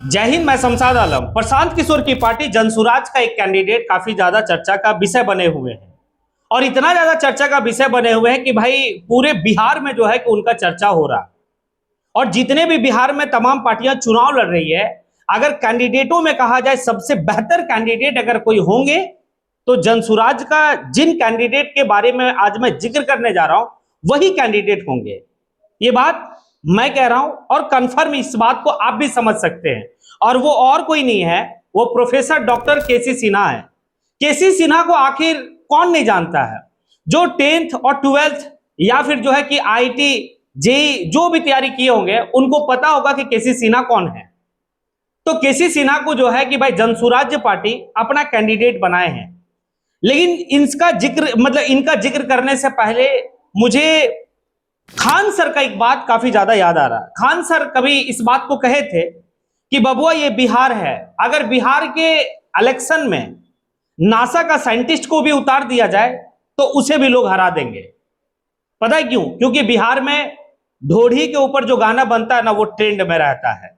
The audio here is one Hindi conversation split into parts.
जय हिंद। मैं शमशाद आलम। प्रशांत किशोर की पार्टी जनसुराज का एक कैंडिडेट काफी ज्यादा चर्चा का विषय बने हुए हैं और इतना ज्यादा चर्चा का विषय बने हुए हैं कि भाई पूरे बिहार में जो है कि उनका चर्चा हो रहा है। और जितने भी बिहार में तमाम पार्टियां चुनाव लड़ रही है, अगर कैंडिडेटों में कहा जाए सबसे बेहतर कैंडिडेट अगर कोई होंगे तो जनसुराज का जिन कैंडिडेट के बारे में आज मैं जिक्र करने जा रहा हूं वही कैंडिडेट होंगे। ये बात मैं कह रहा हूं और कंफर्म इस बात को आप भी समझ सकते हैं। और वो और कोई नहीं है, वो प्रोफेसर डॉक्टर केसी सिन्हा है। केसी सिन्हा को आखिर कौन नहीं जानता है? जो 10th और 12th या फिर जो है कि आईटी जेई जो भी तैयारी किए होंगे उनको पता होगा कि केसी सिन्हा कौन है। तो केसी सिन्हा को जो है कि भाई जनसुराज पार्टी अपना कैंडिडेट बनाए हैं। लेकिन इनका जिक्र करने से पहले मुझे खान सर का एक बात काफी ज्यादा याद आ रहा है। खान सर कभी इस बात को कहे थे कि बबुआ ये बिहार है, अगर बिहार के इलेक्शन में नासा का साइंटिस्ट को भी उतार दिया जाए तो उसे भी लोग हरा देंगे। पता है क्यों? क्योंकि बिहार में ढोढ़ी के ऊपर जो गाना बनता है ना, वो ट्रेंड में रहता है।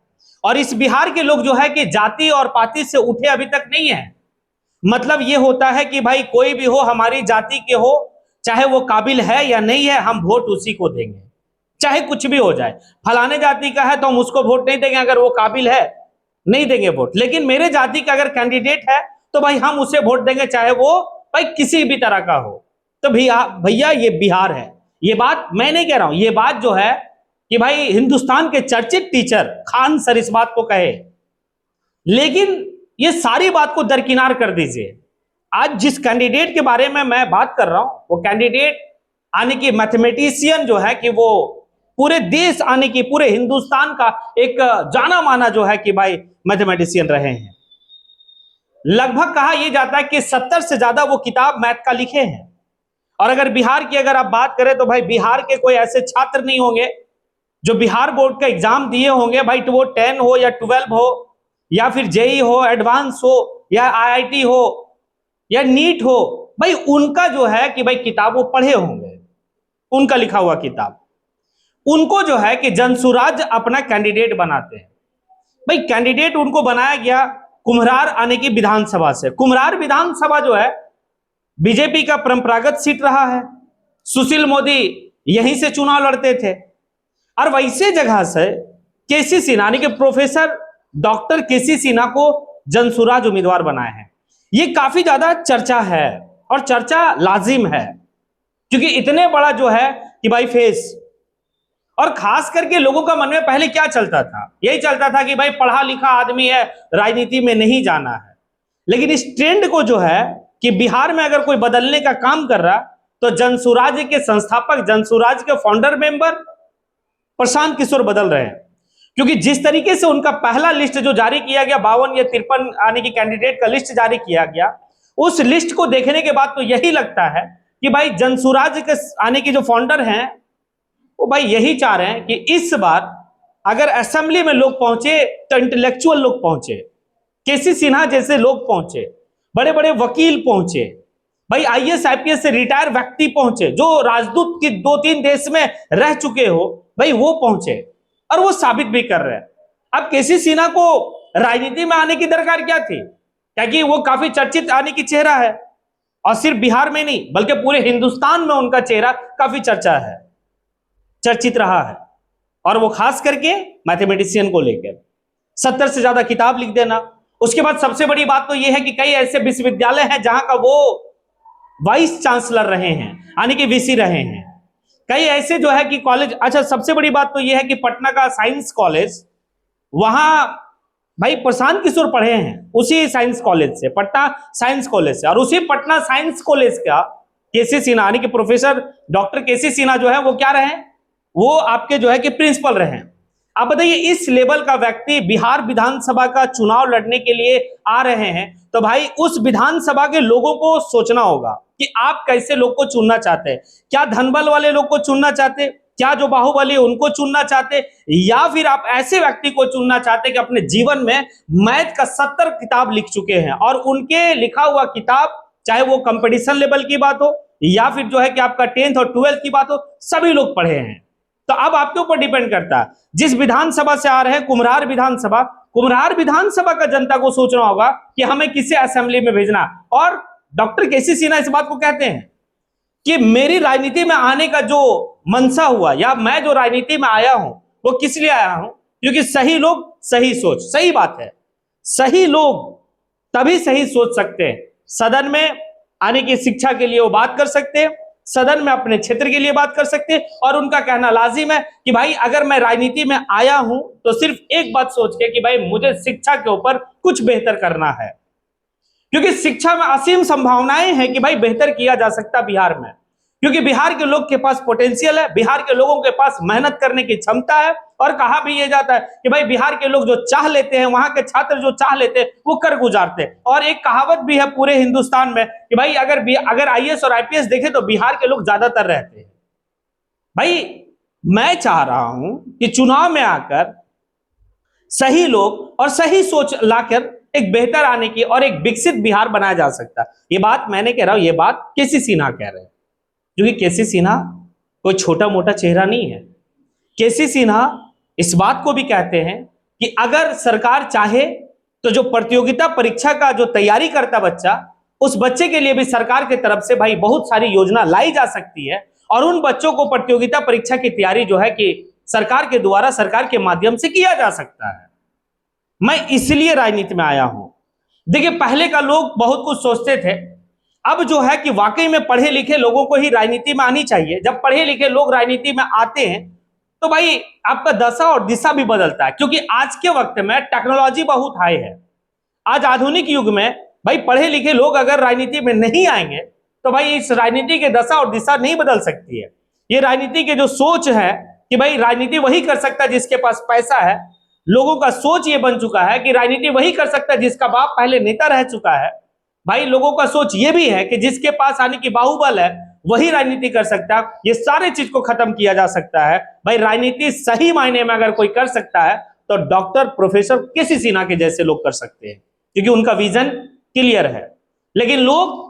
और इस बिहार के लोग जो है कि जाति और पाति से उठे अभी तक नहीं है। मतलब ये होता है कि भाई कोई भी हो, हमारी जाति के हो, चाहे वो काबिल है या नहीं है, हम वोट उसी को देंगे, चाहे कुछ भी हो जाए। फलाने जाति का है तो हम उसको वोट नहीं देंगे, अगर वो काबिल है नहीं देंगे वोट। लेकिन मेरे जाति का अगर कैंडिडेट है तो भाई हम उसे वोट देंगे, चाहे वो भाई किसी भी तरह का हो। तो भैया ये बिहार है। ये बात मैं नहीं कह रहा हूं, ये बात जो है कि भाई हिंदुस्तान के चर्चित टीचर खान सर इस बात को कहे। लेकिन ये सारी बात को दरकिनार कर दीजिए। आज जिस कैंडिडेट के बारे में मैं बात कर रहा हूं वो कैंडिडेट आने की मैथमेटिशियन जो है कि वो पूरे देश आने की, पूरे हिंदुस्तान का एक जाना माना जो है कि भाई मैथमेटिशियन रहे हैं। लगभग कहा यह जाता है कि 70 से ज्यादा वो किताब मैथ का लिखे हैं। और अगर बिहार की अगर आप बात करें तो भाई बिहार के कोई ऐसे छात्र नहीं होंगे जो बिहार बोर्ड का एग्जाम दिए होंगे, भाई तो वो 10 हो या 12 हो या फिर जेई हो, एडवांस हो या आईआईटी हो या नीट हो, भाई उनका जो है कि भाई किताब वो पढ़े होंगे, उनका लिखा हुआ किताब। उनको जो है कि जनसुराज अपना कैंडिडेट बनाते हैं। भाई कैंडिडेट उनको बनाया गया कुम्हरार आने की विधानसभा से। कुम्हरार विधानसभा जो है बीजेपी का परंपरागत सीट रहा है। सुशील मोदी यहीं से चुनाव लड़ते थे और वैसे जगह से केसी सिन्हा यानी कि प्रोफेसर डॉक्टर केसी सिन्हा को जनसुराज उम्मीदवार बनाए हैं। ये काफी ज्यादा चर्चा है और चर्चा लाजिम है, क्योंकि इतने बड़ा जो है कि भाई फेस। और खास करके लोगों का मन में पहले क्या चलता था? यही चलता था कि भाई पढ़ा लिखा आदमी है, राजनीति में नहीं जाना है। लेकिन इस ट्रेंड को जो है कि बिहार में अगर कोई बदलने का काम कर रहा तो जनसुराज के संस्थापक, जनसुराज के फाउंडर मेंबर प्रशांत किशोर बदल रहे हैं। क्योंकि जिस तरीके से उनका पहला लिस्ट जो जारी किया गया, 52 या 53 आने की कैंडिडेट का लिस्ट जारी किया गया, उस लिस्ट को देखने के बाद तो यही लगता है कि भाई जनसुराज के आने की जो फाउंडर हैं वो भाई यही चाह रहे हैं कि इस बार अगर असेंबली में लोग पहुंचे तो इंटेलेक्चुअल लोग पहुंचे, केसी सिन्हा जैसे लोग पहुंचे, बड़े बड़े वकील पहुंचे, भाई आईएएस आईपीएस से रिटायर व्यक्ति पहुंचे, जो राजदूत की 2-3 देश में रह चुके हो, भाई वो पहुंचे और वो साबित भी कर रहे हैं। अब केसी सिन्हा को राजनीति में आने की दरकार क्या थी? क्योंकि वो काफी चर्चित आने की चेहरा है और सिर्फ बिहार में नहीं बल्कि पूरे हिंदुस्तान में उनका चेहरा काफी चर्चित रहा है। और वो खास करके मैथमेटिशियन को लेकर 70 से ज्यादा किताब लिख देना। उसके बाद सबसे बड़ी बात तो यह है कि कई ऐसे विश्वविद्यालय हैं जहां का वो वाइस चांसलर रहे हैं, यानी कि वीसी रहे हैं। कई ऐसे जो है कि कॉलेज, अच्छा सबसे बड़ी बात तो यह है कि पटना का साइंस कॉलेज, वहां भाई प्रशांत किशोर पढ़े हैं उसी साइंस कॉलेज से, पटना साइंस कॉलेज से। और उसी पटना साइंस कॉलेज का केसी सिन्हा यानी कि प्रोफेसर डॉक्टर केसी सिन्हा जो है वो क्या रहे? वो आपके जो है कि प्रिंसिपल रहे। आप बताइए, इस लेवल का व्यक्ति बिहार विधानसभा का चुनाव लड़ने के लिए आ रहे हैं तो भाई उस विधानसभा के लोगों को सोचना होगा कि आप कैसे लोग को चुनना चाहते हैं। क्या धनबल वाले लोग को चुनना चाहते, क्या जो बाहुबली उनको चुनना चाहते, या फिर आप ऐसे व्यक्ति को चुनना चाहते कि अपने जीवन में मैथ का 70 किताब लिख चुके हैं और उनके लिखा हुआ किताब, चाहे वो कंपटीशन लेवल की बात हो या फिर जो है कि आपका 10th और 12th की बात हो, सभी लोग पढ़े हैं। तो अब आपके ऊपर डिपेंड करता है, जिस विधानसभा से आ रहे हैं कुम्हरार विधानसभा का जनता को सोचना होगा कि हमें किसे असेंबली में भेजना। और डॉक्टर केसी सिन्हा इस बात को कहते हैं कि मेरी राजनीति में आने का जो मनसा हुआ, या मैं जो राजनीति में आया हूं वो किस लिए आया हूं, क्योंकि सही लोग सही सोच, सही बात है, सही लोग तभी सही सोच सकते हैं। सदन में आने की शिक्षा के लिए वो बात कर सकते हैं, सदन में अपने क्षेत्र के लिए बात कर सकते हैं, और उनका कहना लाजिम है कि भाई अगर मैं राजनीति में आया हूं तो सिर्फ एक बात सोच के कि भाई मुझे शिक्षा के ऊपर कुछ बेहतर करना है, क्योंकि शिक्षा में असीम संभावनाएं हैं कि भाई बेहतर किया जा सकता बिहार में, क्योंकि बिहार के लोग के पास पोटेंशियल है, बिहार के लोगों के पास मेहनत करने की क्षमता है। और कहा भी ये जाता है कि भाई बिहार के लोग जो चाह लेते हैं, वहां के छात्र जो चाह लेते हैं वो कर गुजारते हैं। और एक कहावत भी है पूरे हिंदुस्तान में कि भाई अगर आईएएस और आईपीएस देखे तो बिहार के लोग ज्यादातर रहते हैं। भाई मैं चाह रहा हूं कि चुनाव में आकर सही लोग और सही सोच लाकर एक बेहतर आने की और एक विकसित बिहार बनाया जा सकता है। ये बात मैंने कह रहा हूं, ये बात केसी सिन्हा कह रहे हैं, क्योंकि केसी सिन्हा कोई छोटा मोटा चेहरा नहीं है। केसी सिन्हा इस बात को भी कहते हैं कि अगर सरकार चाहे तो जो प्रतियोगिता परीक्षा का जो तैयारी करता बच्चा, उस बच्चे के लिए भी सरकार की तरफ से भाई बहुत सारी योजना लाई जा सकती है, और उन बच्चों को प्रतियोगिता परीक्षा की तैयारी जो है कि सरकार के द्वारा, सरकार के माध्यम से किया जा सकता है। मैं इसलिए राजनीति में आया हूं। देखिए पहले का लोग बहुत कुछ सोचते थे, अब जो है कि वाकई में पढ़े लिखे लोगों को ही राजनीति में आनी चाहिए। जब पढ़े लिखे लोग राजनीति में आते हैं तो भाई आपका दशा और दिशा भी बदलता है, क्योंकि आज के वक्त में टेक्नोलॉजी बहुत हाई है। आज आधुनिक युग में भाई पढ़े लिखे लोग अगर राजनीति में नहीं आएंगे तो भाई इस राजनीति के दशा और दिशा नहीं बदल सकती है। ये राजनीति के जो सोच है कि भाई राजनीति वही कर सकता है जिसके पास पैसा है, लोगों का सोच ये बन चुका है कि राजनीति वही कर सकता है जिसका बाप पहले नेता रह चुका है। भाई लोगों का सोच ये भी है कि जिसके पास आने की बाहुबल है वही राजनीति कर सकता है। ये सारे चीज को खत्म किया जा सकता है। भाई राजनीति सही मायने में अगर कोई कर सकता है तो डॉक्टर प्रोफेसर केसी सिन्हा के जैसे लोग कर सकते हैं, क्योंकि उनका विजन क्लियर है। लेकिन लोग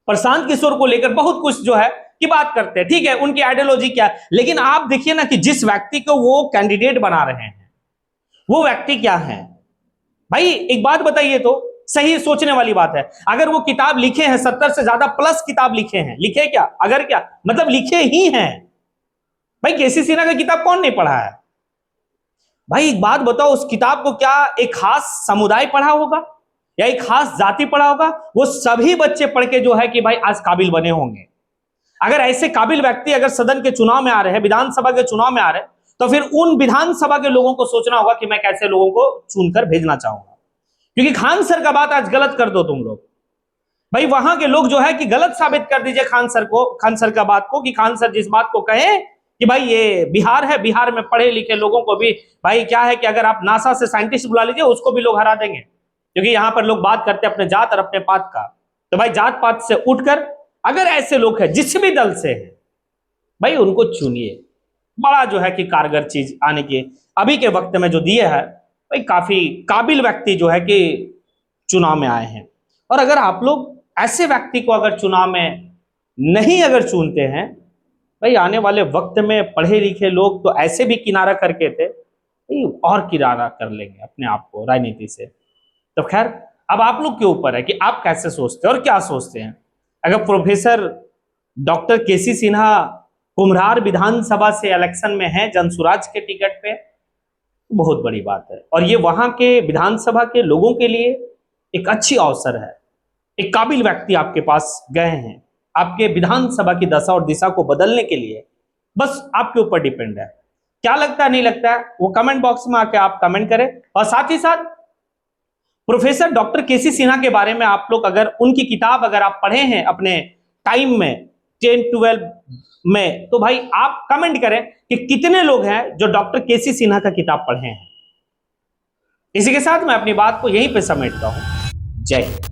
प्रशांत किशोर को लेकर बहुत कुछ जो है कि बात करते हैं, ठीक है उनकी आइडियोलॉजी क्या है, लेकिन आप देखिए ना कि जिस व्यक्ति को वो कैंडिडेट बना रहे हैं वो व्यक्ति क्या है। भाई एक बात बताइए, तो सही सोचने वाली बात है, अगर वो किताब लिखे हैं 70 से ज्यादा प्लस किताब लिखे हैं, लिखे क्या अगर क्या मतलब लिखे ही हैं। भाई केसी सिन्हा का किताब कौन नहीं पढ़ा है? भाई एक बात बताओ, उस किताब को क्या एक खास समुदाय पढ़ा होगा या एक खास जाति पढ़ा होगा? वो सभी बच्चे पढ़ के जो है कि भाई आज काबिल बने होंगे। अगर ऐसे काबिल व्यक्ति अगर सदन के चुनाव में आ रहे हैं, विधानसभा के चुनाव में आ रहे हैं, तो फिर उन विधानसभा के लोगों को सोचना होगा कि मैं कैसे लोगों को चुनकर भेजना चाहूंगा। क्योंकि खान सर का बात आज गलत कर दो तुम लोग, भाई वहां के लोग जो है कि गलत साबित कर दीजिए खान सर का बात को, कि खान सर जिस बात को कहे कि भाई ये बिहार है, बिहार में पढ़े लिखे लोगों को भी भाई क्या है कि अगर आप नासा से साइंटिस्ट बुला लीजिए उसको भी लोग हरा देंगे, क्योंकि यहां पर लोग बात करते हैं अपने जात और अपने पात का। तो भाई जात पात से उठकर अगर ऐसे लोग हैं जिस भी दल से है, भाई उनको चुनिए। बड़ा जो है कि कारगर चीज आने की अभी के वक्त में जो दिए है, भाई काफी काबिल व्यक्ति जो है कि चुनाव में आए हैं। और अगर आप लोग ऐसे व्यक्ति को अगर चुनाव में नहीं अगर चुनते हैं, भाई आने वाले वक्त में पढ़े लिखे लोग तो ऐसे भी किनारा करके थे, भाई और किनारा कर लेंगे अपने आप को राजनीति से। तो खैर अब आप लोग के ऊपर है कि आप कैसे सोचते हैं और क्या सोचते हैं। अगर प्रोफेसर डॉक्टर केसी सिन्हा कुम्हरार विधानसभा से इलेक्शन में है जनसुराज के टिकट पे, बहुत बड़ी बात है, और ये वहां के विधानसभा के लोगों के लिए एक अच्छी अवसर है। एक काबिल व्यक्ति आपके पास गए हैं आपके विधानसभा की दशा और दिशा को बदलने के लिए। बस आपके ऊपर डिपेंड है, क्या लगता है नहीं लगता है वो कमेंट बॉक्स में आके आप कमेंट करें। और साथ ही साथ प्रोफेसर डॉक्टर केसी सिन्हा के बारे में आप लोग अगर उनकी किताब अगर आप पढ़े हैं अपने टाइम में 10-12 में, तो भाई आप कमेंट करें कि कितने लोग हैं जो डॉक्टर केसी सिन्हा का किताब पढ़े हैं। इसी के साथ मैं अपनी बात को यहीं पे समेटता हूं। जय हिंद।